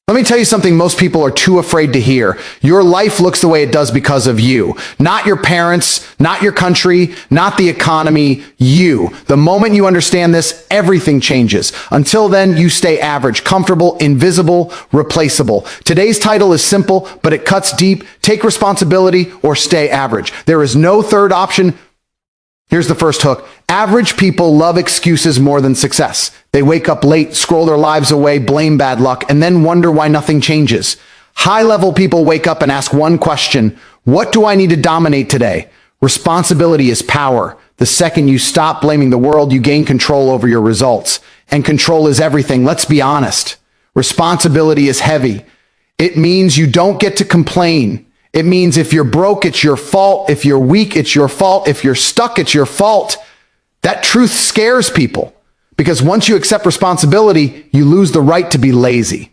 Let me tell you something most people are too afraid to hear. Your life looks the way it does because of you. Not your parents, not your country, not the economy, you. The moment you understand this, everything changes. Until then, you stay average, comfortable, invisible, replaceable. Today's title is simple, but it cuts deep. Take responsibility or stay average. There is no third option. Here's the first hook. Average people love excuses more than success. They wake up late, scroll their lives away, blame bad luck, and then wonder why nothing changes. High-level people wake up and ask one question: what do I need to dominate today? Responsibility is power. The second you stop blaming the world, you gain control over your results. And control is everything. Let's be honest. Responsibility is heavy. It means you don't get to complain. It means if you're broke, it's your fault. If you're weak, it's your fault. If you're stuck, it's your fault. That truth scares people because once you accept responsibility, you lose the right to be lazy.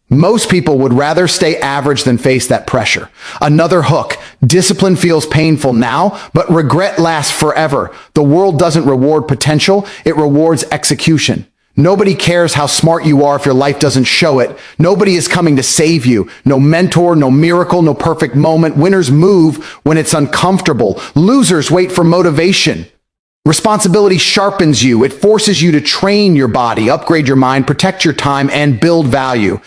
Most people would rather stay average than face that pressure. Another hook. Discipline feels painful now, but regret lasts forever. The world doesn't reward potential. It rewards execution. Nobody cares how smart you are if your life doesn't show it. Nobody is coming to save you. No mentor, no miracle, no perfect moment. Winners move when it's uncomfortable. Losers wait for motivation. Responsibility sharpens you. It forces you to train your body, upgrade your mind, protect your time, and build value.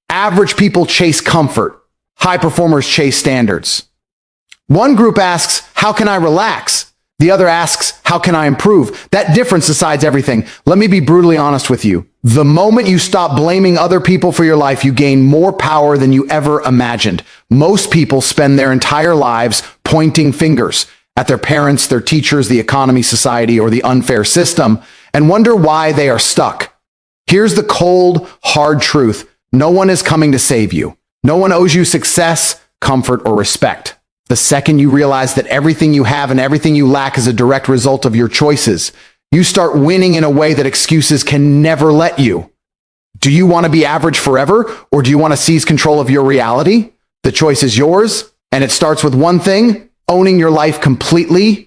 Average people chase comfort. High performers chase standards. One group asks, how can I relax? The other asks, how can I improve? That difference decides everything. Let me be brutally honest with you. The moment you stop blaming other people for your life, you gain more power than you ever imagined. Most people spend their entire lives pointing fingers at their parents, their teachers, the economy, society, or the unfair system, and wonder why they are stuck. Here's the cold, hard truth. No one is coming to save you. No one owes you success, comfort, or respect. The second you realize that everything you have and everything you lack is a direct result of your choices, you start winning in a way that excuses can never let you. Do you want to be average forever, or do you want to seize control of your reality? The choice is yours, and it starts with one thing: owning your life completely.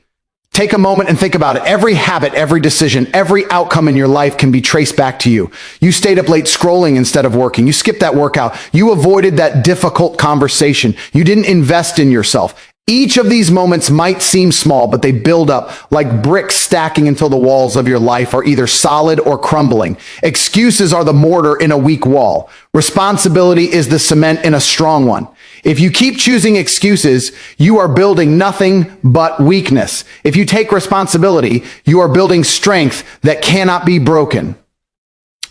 Take a moment and think about it. Every habit, every decision, every outcome in your life can be traced back to you. You stayed up late scrolling instead of working. You skipped that workout. You avoided that difficult conversation. You didn't invest in yourself. Each of these moments might seem small, but they build up like bricks stacking until the walls of your life are either solid or crumbling. Excuses are the mortar in a weak wall. Responsibility is the cement in a strong one. If you keep choosing excuses, you are building nothing but weakness. If you take responsibility, you are building strength that cannot be broken.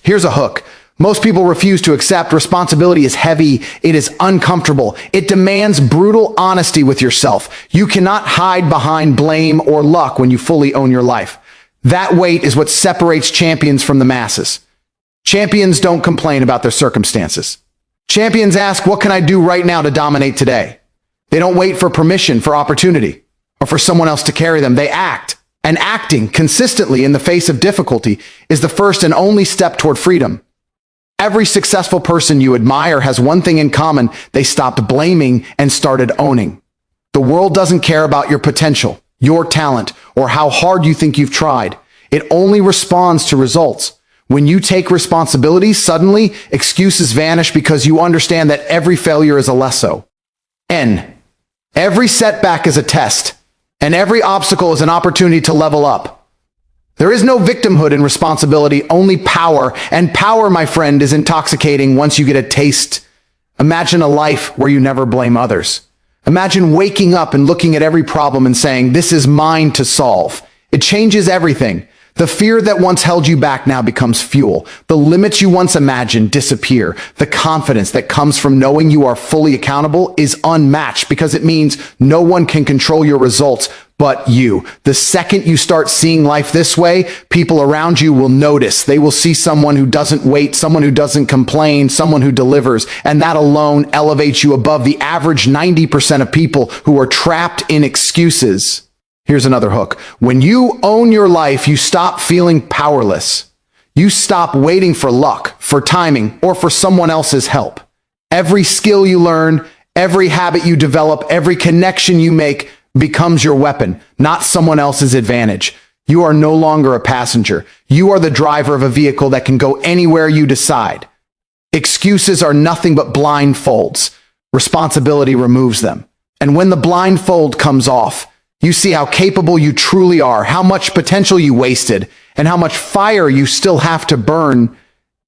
Here's a hook. Most people refuse to accept. Responsibility is heavy. It is uncomfortable. It demands brutal honesty with yourself. You cannot hide behind blame or luck when you fully own your life. That weight is what separates champions from the masses. Champions don't complain about their circumstances. Champions ask, what can I do right now to dominate today? They don't wait for permission, for opportunity, or for someone else to carry them. They act. And acting consistently in the face of difficulty is the first and only step toward freedom. Every successful person you admire has one thing in common: they stopped blaming and started owning. The world doesn't care about your potential, your talent, or how hard you think you've tried. It only responds to results. When you take responsibility, suddenly excuses vanish because you understand that every failure is a lesson. Every setback is a test, and every obstacle is an opportunity to level up. There is no victimhood in responsibility, only power. And power, my friend, is intoxicating once you get a taste. Imagine a life where you never blame others. Imagine waking up and looking at every problem and saying, this is mine to solve. It changes everything. The fear that once held you back now becomes fuel. The limits you once imagined disappear. The confidence that comes from knowing you are fully accountable is unmatched because it means no one can control your results but you. The second you start seeing life this way, people around you will notice. They will see someone who doesn't wait, someone who doesn't complain, someone who delivers, and that alone elevates you above the average 90% of people who are trapped in excuses. Here's another hook. When you own your life, you stop feeling powerless. You stop waiting for luck, for timing, or for someone else's help. Every skill you learn, every habit you develop, every connection you make becomes your weapon, not someone else's advantage. You are no longer a passenger. You are the driver of a vehicle that can go anywhere you decide. Excuses are nothing but blindfolds. Responsibility removes them. And when the blindfold comes off, you see how capable you truly are, how much potential you wasted, and how much fire you still have to burn.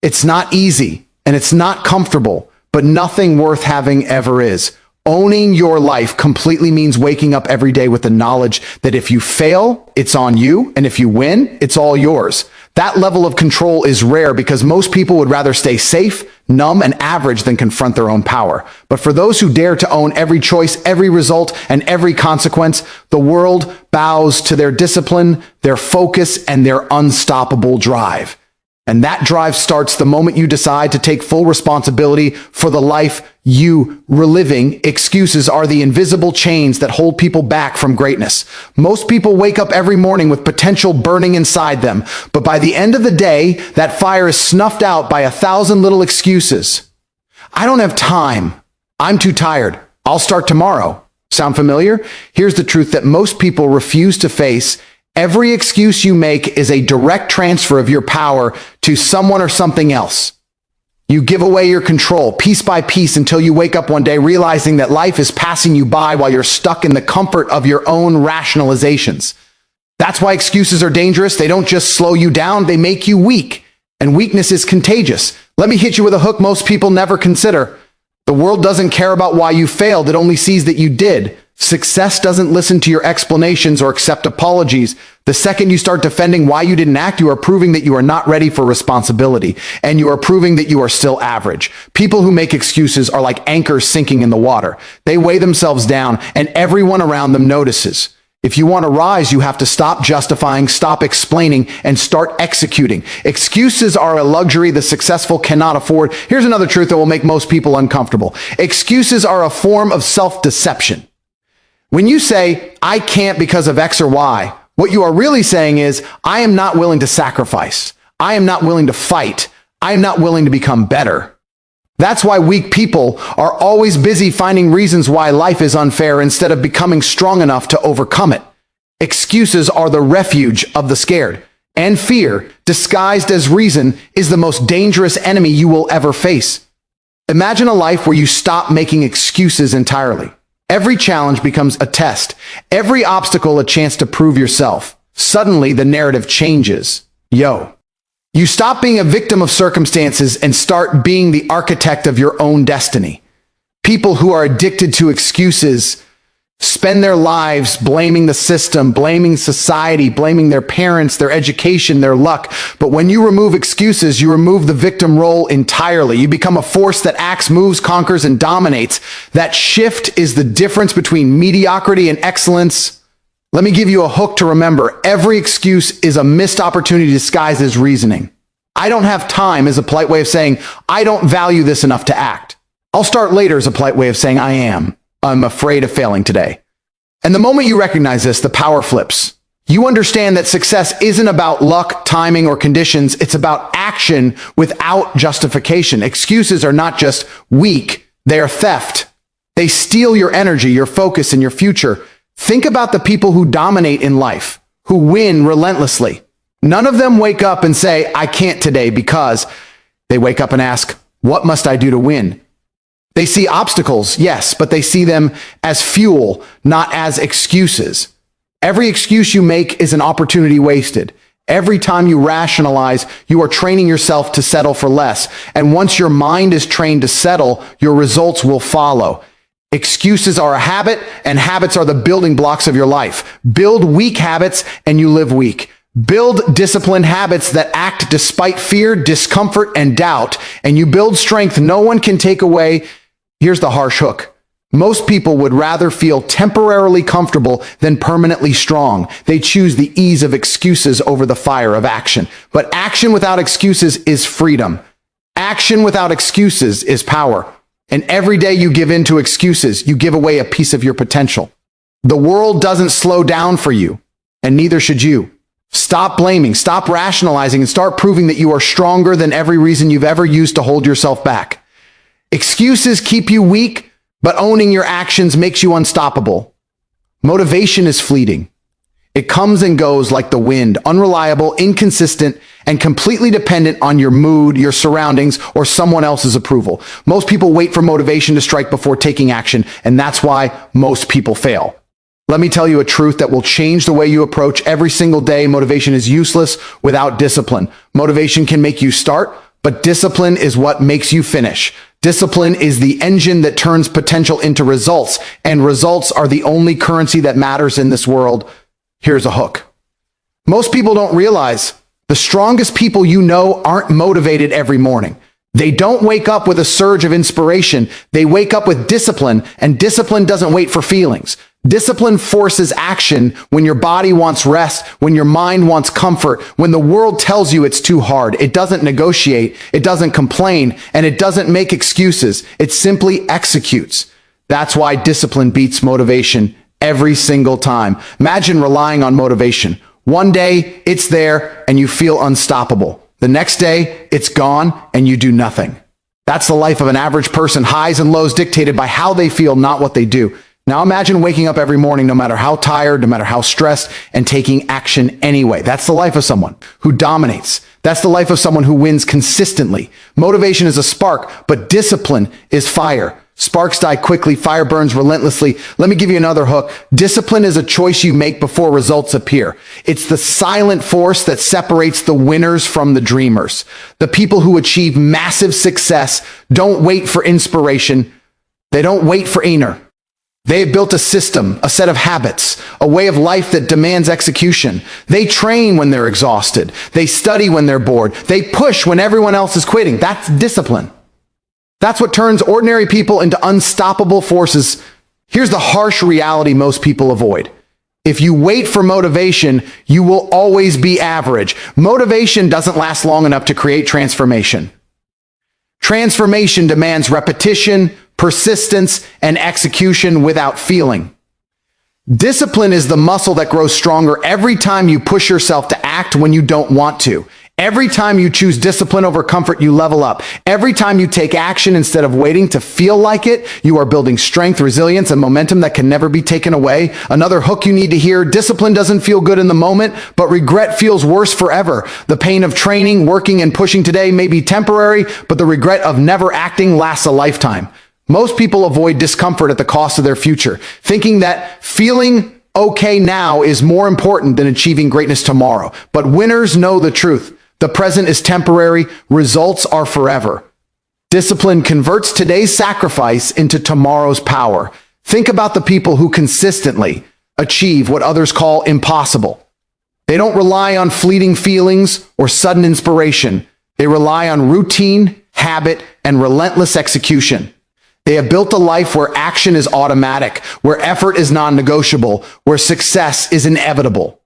It's not easy, and it's not comfortable, but nothing worth having ever is. Owning your life completely means waking up every day with the knowledge that if you fail, it's on you, and if you win, it's all yours. That level of control is rare because most people would rather stay safe, numb, and average than confront their own power. But for those who dare to own every choice, every result, and every consequence, the world bows to their discipline, their focus, and their unstoppable drive. And that drive starts the moment you decide to take full responsibility for the life you were living. Excuses are the invisible chains that hold people back from greatness. Most people wake up every morning with potential burning inside them, but by the end of the day, that fire is snuffed out by 1,000 little excuses. I don't have time. I'm too tired. I'll start tomorrow. Sound familiar? Here's the truth that most people refuse to face. Every excuse you make is a direct transfer of your power to someone or something else. You give away your control piece by piece until you wake up one day realizing that life is passing you by while you're stuck in the comfort of your own rationalizations. That's why excuses are dangerous. They don't just slow you down, they make you weak. And weakness is contagious. Let me hit you with a hook most people never consider. The world doesn't care about why you failed, it only sees that you did. Success doesn't listen to your explanations or accept apologies. The second you start defending why you didn't act, you are proving that you are not ready for responsibility, and you are proving that you are still average. People who make excuses are like anchors sinking in the water. They weigh themselves down, and everyone around them notices. If you want to rise, you have to stop justifying, stop explaining, and start executing. Excuses are a luxury the successful cannot afford. Here's another truth that will make most people uncomfortable. Excuses are a form of self-deception. When you say, I can't because of X or Y, what you are really saying is, I am not willing to sacrifice. I am not willing to fight. I am not willing to become better. That's why weak people are always busy finding reasons why life is unfair instead of becoming strong enough to overcome it. Excuses are the refuge of the scared, and fear, disguised as reason, is the most dangerous enemy you will ever face. Imagine a life where you stop making excuses entirely. Every challenge becomes a test, every obstacle a chance to prove yourself. Suddenly, the narrative changes. You stop being a victim of circumstances and start being the architect of your own destiny. People who are addicted to excuses spend their lives blaming the system, blaming society, blaming their parents, their education, their luck. But when you remove excuses, you remove the victim role entirely. You become a force that acts, moves, conquers, and dominates. That shift is the difference between mediocrity and excellence. Let me give you a hook to remember. Every excuse is a missed opportunity disguised as reasoning. I don't have time is a polite way of saying, I don't value this enough to act. I'll start later is a polite way of saying, I'm afraid of failing today. And the moment you recognize this, the power flips. You understand that success isn't about luck, timing, or conditions. It's about action without justification. Excuses are not just weak, they are theft. They steal your energy, your focus, and your future. Think about the people who dominate in life, who win relentlessly. None of them wake up and say, I can't today, because they wake up and ask, what must I do to win? They see obstacles, yes, but they see them as fuel, not as excuses. Every excuse you make is an opportunity wasted. Every time you rationalize, you are training yourself to settle for less. And once your mind is trained to settle, your results will follow. Excuses are a habit, and habits are the building blocks of your life. Build weak habits, and you live weak. Build disciplined habits that act despite fear, discomfort, and doubt, and you build strength no one can take away. Here's the harsh hook. Most people would rather feel temporarily comfortable than permanently strong. They choose the ease of excuses over the fire of action. But action without excuses is freedom. Action without excuses is power. And every day you give in to excuses, you give away a piece of your potential. The world doesn't slow down for you, and neither should you. Stop blaming, stop rationalizing, and start proving that you are stronger than every reason you've ever used to hold yourself back. Excuses keep you weak, but owning your actions makes you unstoppable. Motivation is fleeting. It comes and goes like the wind, unreliable, inconsistent, and completely dependent on your mood, your surroundings, or someone else's approval. Most people wait for motivation to strike before taking action, and that's why most people fail. Let me tell you a truth that will change the way you approach every single day. Motivation is useless without discipline. Motivation can make you start, but discipline is what makes you finish. Discipline is the engine that turns potential into results, and results are the only currency that matters in this world. Here's a hook. Most people don't realize the strongest people you know aren't motivated every morning. They don't wake up with a surge of inspiration. They wake up with discipline, and discipline doesn't wait for feelings. Discipline forces action when your body wants rest, when your mind wants comfort, when the world tells you it's too hard. It doesn't negotiate, it doesn't complain, and it doesn't make excuses. It simply executes. That's why discipline beats motivation every single time. Imagine relying on motivation. One day, it's there and you feel unstoppable. The next day, it's gone and you do nothing. That's the life of an average person, highs and lows dictated by how they feel, not what they do. Now imagine waking up every morning, no matter how tired, no matter how stressed, and taking action anyway. That's the life of someone who dominates. That's the life of someone who wins consistently. Motivation is a spark, but discipline is fire. Sparks die quickly, fire burns relentlessly. Let me give you another hook. Discipline is a choice you make before results appear. It's the silent force that separates the winners from the dreamers. The people who achieve massive success don't wait for inspiration. They don't wait for inner. They have built a system, a set of habits, a way of life that demands execution. They train when they're exhausted. They study when they're bored. They push when everyone else is quitting. That's discipline. That's what turns ordinary people into unstoppable forces. Here's the harsh reality most people avoid. If you wait for motivation, you will always be average. Motivation doesn't last long enough to create transformation. Transformation demands repetition, persistence, and execution without feeling. Discipline is the muscle that grows stronger every time you push yourself to act when you don't want to. Every time you choose discipline over comfort, you level up. Every time you take action instead of waiting to feel like it, you are building strength, resilience, and momentum that can never be taken away. Another hook you need to hear: discipline doesn't feel good in the moment, but regret feels worse forever. The pain of training, working, and pushing today may be temporary, but the regret of never acting lasts a lifetime. Most people avoid discomfort at the cost of their future, thinking that feeling okay now is more important than achieving greatness tomorrow. But winners know the truth. The present is temporary, results are forever. Discipline converts today's sacrifice into tomorrow's power. Think about the people who consistently achieve what others call impossible. They don't rely on fleeting feelings or sudden inspiration. They rely on routine, habit, and relentless execution. They have built a life where action is automatic, where effort is non-negotiable, where success is inevitable.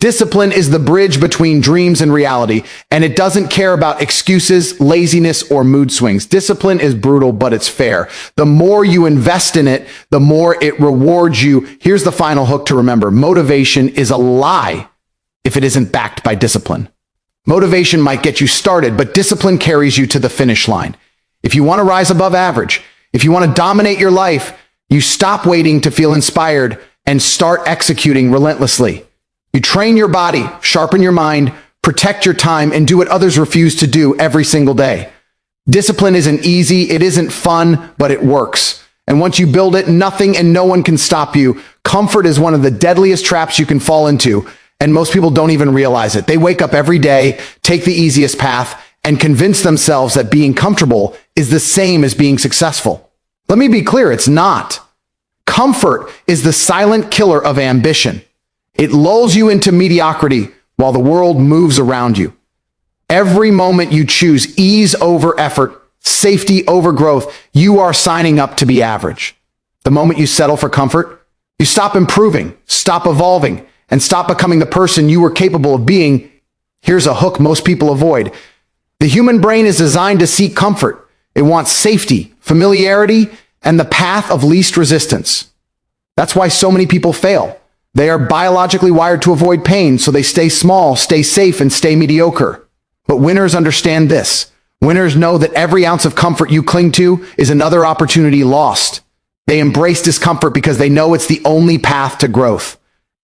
Discipline is the bridge between dreams and reality, and it doesn't care about excuses, laziness, or mood swings. Discipline is brutal, but it's fair. The more you invest in it, the more it rewards you. Here's the final hook to remember. Motivation is a lie if it isn't backed by discipline. Motivation might get you started, but discipline carries you to the finish line. If you want to rise above average, if you want to dominate your life, you stop waiting to feel inspired and start executing relentlessly. You train your body, sharpen your mind, protect your time, and do what others refuse to do every single day. Discipline isn't easy, it isn't fun, but it works. And once you build it, nothing and no one can stop you. Comfort is one of the deadliest traps you can fall into, and most people don't even realize it. They wake up every day, take the easiest path, and convince themselves that being comfortable is the same as being successful. Let me be clear, it's not. Comfort is the silent killer of ambition. It lulls you into mediocrity while the world moves around you. Every moment you choose ease over effort, safety over growth, you are signing up to be average. The moment you settle for comfort, you stop improving, stop evolving, and stop becoming the person you were capable of being. Here's a hook most people avoid. The human brain is designed to seek comfort. It wants safety, familiarity, and the path of least resistance. That's why so many people fail. They are biologically wired to avoid pain, so they stay small, stay safe, and stay mediocre. But winners understand this. Winners know that every ounce of comfort you cling to is another opportunity lost. They embrace discomfort because they know it's the only path to growth.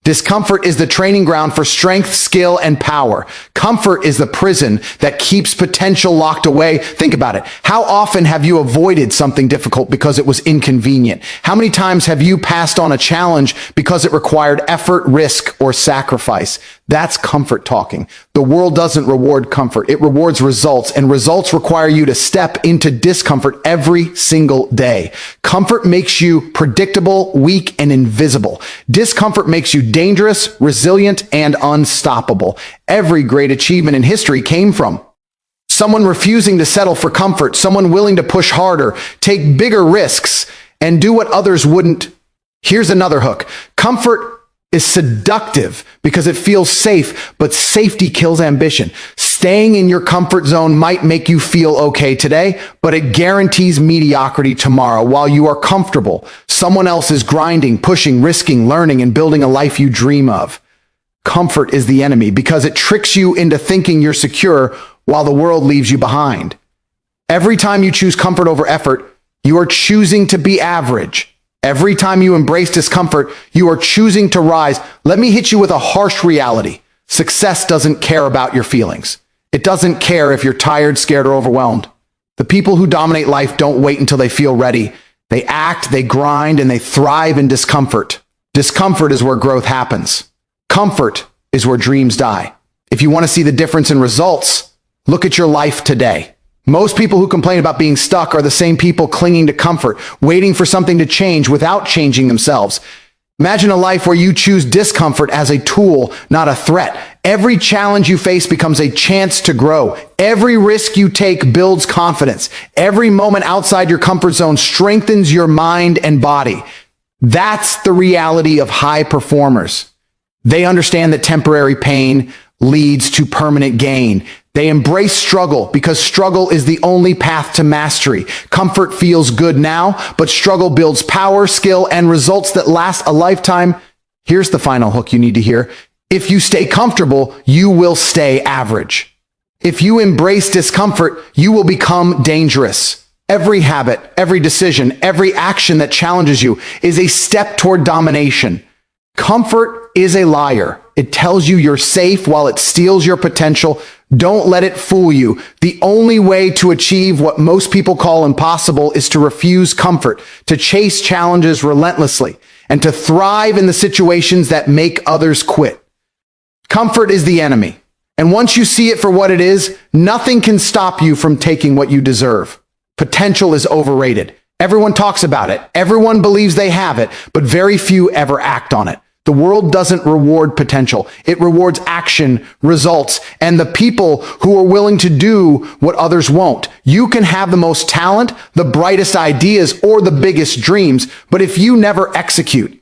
Discomfort is the training ground for strength, skill, and power. Comfort is the prison that keeps potential locked away. Think about it. How often have you avoided something difficult because it was inconvenient? How many times have you passed on a challenge because it required effort, risk, or sacrifice? That's comfort talking. The world doesn't reward comfort. It rewards results, and results require you to step into discomfort every single day. Comfort makes you predictable, weak, and invisible. Discomfort makes you dangerous, resilient, and unstoppable. Every great achievement in history came from someone refusing to settle for comfort, someone willing to push harder, take bigger risks, and do what others wouldn't. Here's another hook. Comfort is seductive because it feels safe, but safety kills ambition. Staying in your comfort zone might make you feel okay today, but it guarantees mediocrity tomorrow. While you are comfortable, someone else is grinding, pushing, risking, learning, and building a life you dream of. Comfort is the enemy because it tricks you into thinking you're secure while the world leaves you behind. Every time you choose comfort over effort, you are choosing to be average. Every time you embrace discomfort, you are choosing to rise. Let me hit you with a harsh reality. Success doesn't care about your feelings. It doesn't care if you're tired, scared, or overwhelmed. The people who dominate life don't wait until they feel ready. They act, they grind, and they thrive in discomfort. Discomfort is where growth happens. Comfort is where dreams die. If you want to see the difference in results, look at your life today. Most people who complain about being stuck are the same people clinging to comfort, waiting for something to change without changing themselves. Imagine a life where you choose discomfort as a tool, not a threat. Every challenge you face becomes a chance to grow. Every risk you take builds confidence. Every moment outside your comfort zone strengthens your mind and body. That's the reality of high performers. They understand that temporary pain leads to permanent gain. They embrace struggle because struggle is the only path to mastery. Comfort feels good now, but struggle builds power, skill, and results that last a lifetime. Here's the final hook you need to hear. If you stay comfortable, you will stay average. If you embrace discomfort, you will become dangerous. Every habit, every decision, every action that challenges you is a step toward domination. Comfort is a liar. It tells you you're safe while it steals your potential. Don't let it fool you. The only way to achieve what most people call impossible is to refuse comfort, to chase challenges relentlessly, and to thrive in the situations that make others quit. Comfort is the enemy. And once you see it for what it is, nothing can stop you from taking what you deserve. Potential is overrated. Everyone talks about it. Everyone believes they have it, but very few ever act on it. The world doesn't reward potential. It rewards action, results, and the people who are willing to do what others won't. You can have the most talent, the brightest ideas, or the biggest dreams, but if you never execute,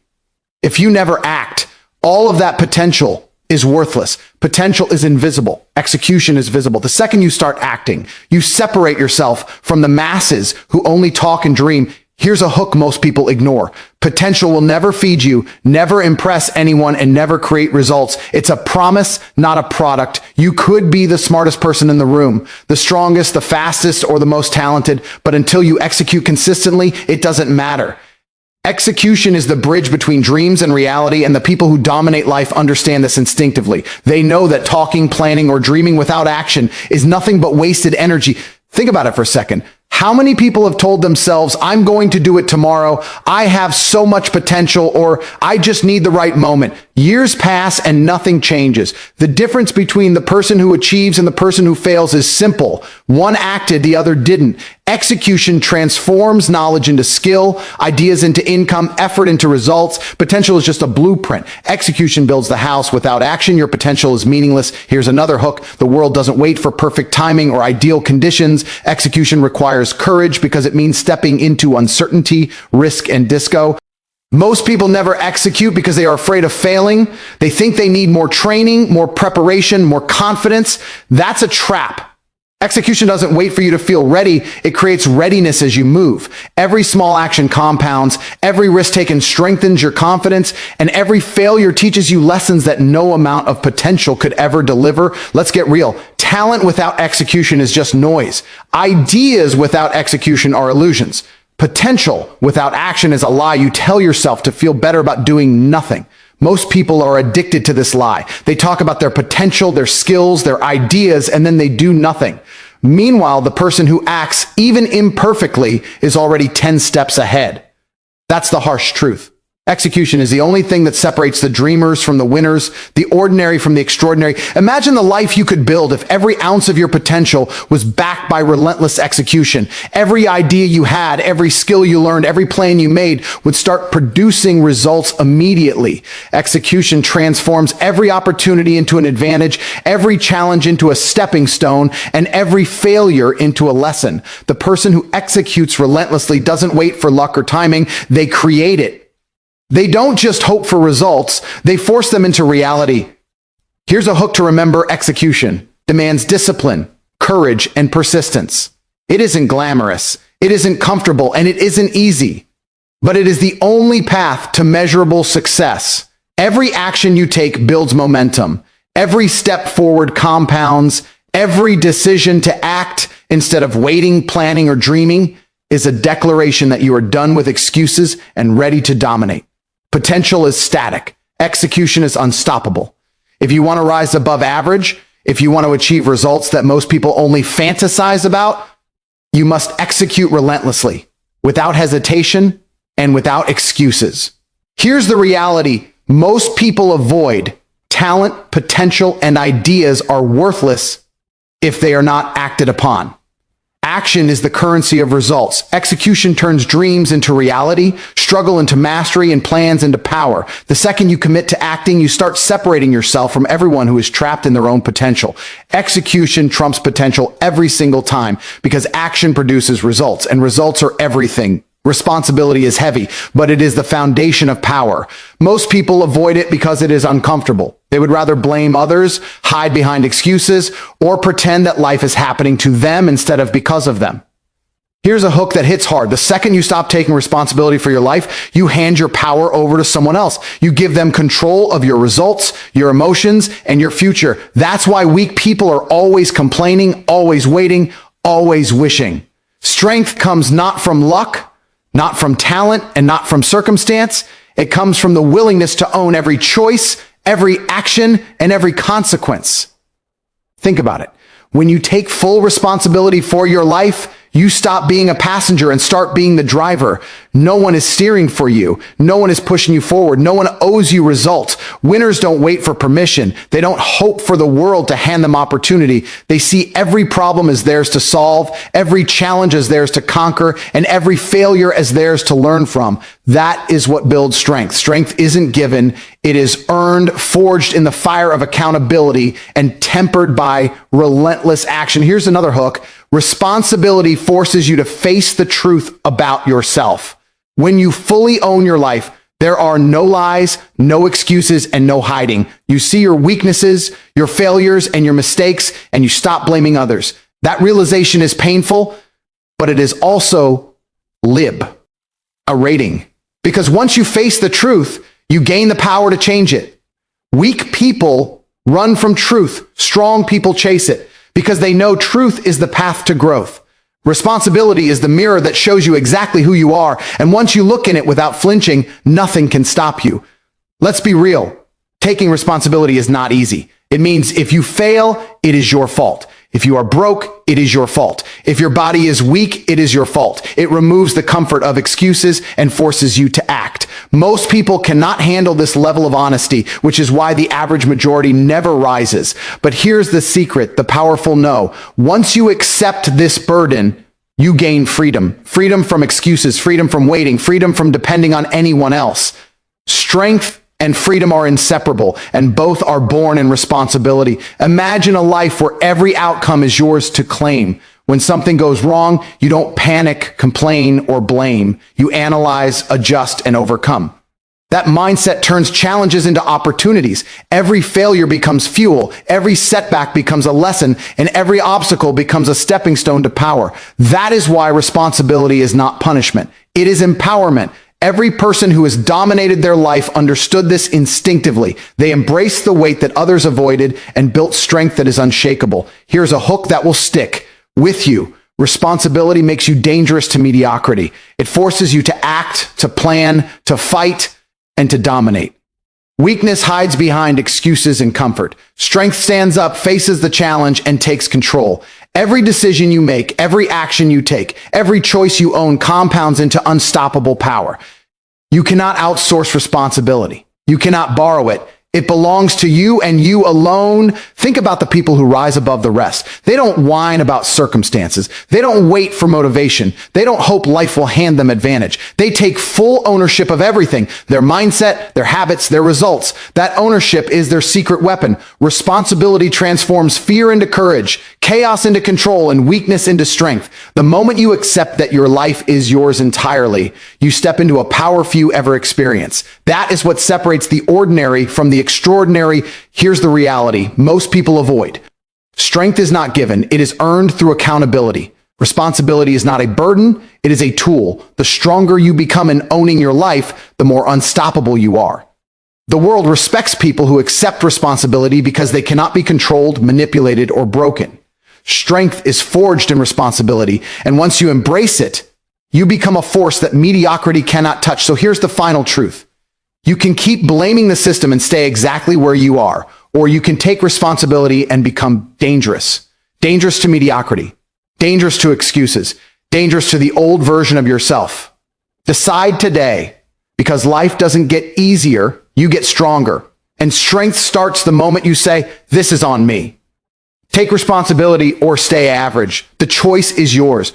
if you never act, all of that potential is worthless. Potential is invisible. Execution is visible. The second you start acting, you separate yourself from the masses who only talk and dream. Here's a hook most people ignore. Potential will never feed you, never impress anyone, and never create results. It's a promise, not a product. You could be the smartest person in the room, the strongest, the fastest, or the most talented, but until you execute consistently, it doesn't matter. Execution is the bridge between dreams and reality, and the people who dominate life understand this instinctively. They know that talking, planning, or dreaming without action is nothing but wasted energy. Think about it for a second. How many people have told themselves, I'm going to do it tomorrow, I have so much potential, or I just need the right moment? Years pass and nothing changes. The difference between the person who achieves and the person who fails is simple. One acted, the other didn't. Execution transforms knowledge into skill, ideas into income, effort into results. Potential is just a blueprint. Execution builds the house. Without action, your potential is meaningless. Here's another hook. The world doesn't wait for perfect timing or ideal conditions. Execution requires courage because it means stepping into uncertainty, risk, and disco. Most people never execute because they are afraid of failing. They think they need more training, more preparation, more confidence. That's a trap. Execution doesn't wait for you to feel ready. It creates readiness as you move. Every small action compounds, every risk taken strengthens your confidence, and every failure teaches you lessons that no amount of potential could ever deliver. Let's get real. Talent without execution is just noise. Ideas without execution are illusions. Potential without action is a lie you tell yourself to feel better about doing nothing. Most people are addicted to this lie. They talk about their potential, their skills, their ideas, and then they do nothing. Meanwhile, the person who acts, even imperfectly, is already 10 steps ahead. That's the harsh truth. Execution is the only thing that separates the dreamers from the winners, the ordinary from the extraordinary. Imagine the life you could build if every ounce of your potential was backed by relentless execution. Every idea you had, every skill you learned, every plan you made would start producing results immediately. Execution transforms every opportunity into an advantage, every challenge into a stepping stone, and every failure into a lesson. The person who executes relentlessly doesn't wait for luck or timing, they create it. They don't just hope for results, they force them into reality. Here's a hook to remember: execution demands discipline, courage, and persistence. It isn't glamorous, it isn't comfortable, and it isn't easy. But it is the only path to measurable success. Every action you take builds momentum. Every step forward compounds. Every decision to act instead of waiting, planning, or dreaming is a declaration that you are done with excuses and ready to dominate. Potential is static. Execution is unstoppable. If you want to rise above average, if you want to achieve results that most people only fantasize about, you must execute relentlessly, without hesitation and without excuses. Here's the reality most people avoid: talent, potential, and ideas are worthless if they are not acted upon. Action is the currency of results. Execution turns dreams into reality, struggle into mastery, and plans into power. The second you commit to acting, you start separating yourself from everyone who is trapped in their own potential. Execution trumps potential every single time because action produces results, and results are everything. Responsibility is heavy, but it is the foundation of power. Most people avoid it because it is uncomfortable. They would rather blame others, hide behind excuses, or pretend that life is happening to them instead of because of them. Here's a hook that hits hard. The second you stop taking responsibility for your life, you hand your power over to someone else. You give them control of your results, your emotions, and your future. That's why weak people are always complaining, always waiting, always wishing. Strength comes not from luck, not from talent, and not from circumstance. It comes from the willingness to own every choice, every action, and every consequence. Think about it. When you take full responsibility for your life, you stop being a passenger and start being the driver. No one is steering for you. No one is pushing you forward. No one owes you results. Winners don't wait for permission. They don't hope for the world to hand them opportunity. They see every problem as theirs to solve, every challenge as theirs to conquer, and every failure as theirs to learn from. That is what builds strength. Strength isn't given. It is earned, forged in the fire of accountability, and tempered by relentless action. Here's another hook. Responsibility forces you to face the truth about yourself. When you fully own your life, there are no lies, no excuses, and no hiding. You see your weaknesses, your failures, and your mistakes, and you stop blaming others. That realization is painful, but it is also a rating. Because once you face the truth, you gain the power to change it. Weak people run from truth. Strong people chase it because they know truth is the path to growth. Responsibility is the mirror that shows you exactly who you are, and once you look in it without flinching, nothing can stop you. Let's be real. Taking responsibility is not easy. It means if you fail, it is your fault. If you are broke, it is your fault. If your body is weak, it is your fault. It removes the comfort of excuses and forces you to act. Most people cannot handle this level of honesty, which is why the average majority never rises. But here's the secret, the powerful no. Once you accept this burden, you gain freedom. Freedom from excuses, freedom from waiting, freedom from depending on anyone else. Strength and freedom are inseparable, and both are born in responsibility. Imagine a life where every outcome is yours to claim. When something goes wrong, you don't panic, complain, or blame. You analyze, adjust, and overcome. That mindset turns challenges into opportunities. Every failure becomes fuel, every setback becomes a lesson, and every obstacle becomes a stepping stone to power. That is why responsibility is not punishment. It is empowerment. Every person who has dominated their life understood this instinctively. They embraced the weight that others avoided and built strength that is unshakable. Here's a hook that will stick with you. Responsibility makes you dangerous to mediocrity. It forces you to act, to plan, to fight, and to dominate. Weakness hides behind excuses and comfort. Strength stands up, faces the challenge, and takes control. Every decision you make, every action you take, every choice you own compounds into unstoppable power. You cannot outsource responsibility. You cannot borrow it. It belongs to you and you alone. Think about the people who rise above the rest. They don't whine about circumstances. They don't wait for motivation. They don't hope life will hand them advantage. They take full ownership of everything, their mindset, their habits, their results. That ownership is their secret weapon. Responsibility transforms fear into courage, chaos into control, and weakness into strength. The moment you accept that your life is yours entirely, you step into a power few ever experience. That is what separates the ordinary from the extraordinary. Here's the reality most people avoid. Strength is not given, it is earned through accountability. Responsibility is not a burden, it is a tool. The stronger you become in owning your life, the more unstoppable you are. The world respects people who accept responsibility because they cannot be controlled, manipulated, or broken. Strength is forged in responsibility, and once you embrace it, you become a force that mediocrity cannot touch. So here's the final truth. You can keep blaming the system and stay exactly where you are, or you can take responsibility and become dangerous. Dangerous to mediocrity, dangerous to excuses, dangerous to the old version of yourself. Decide today, because life doesn't get easier, you get stronger. And strength starts the moment you say, this is on me. Take responsibility or stay average. The choice is yours.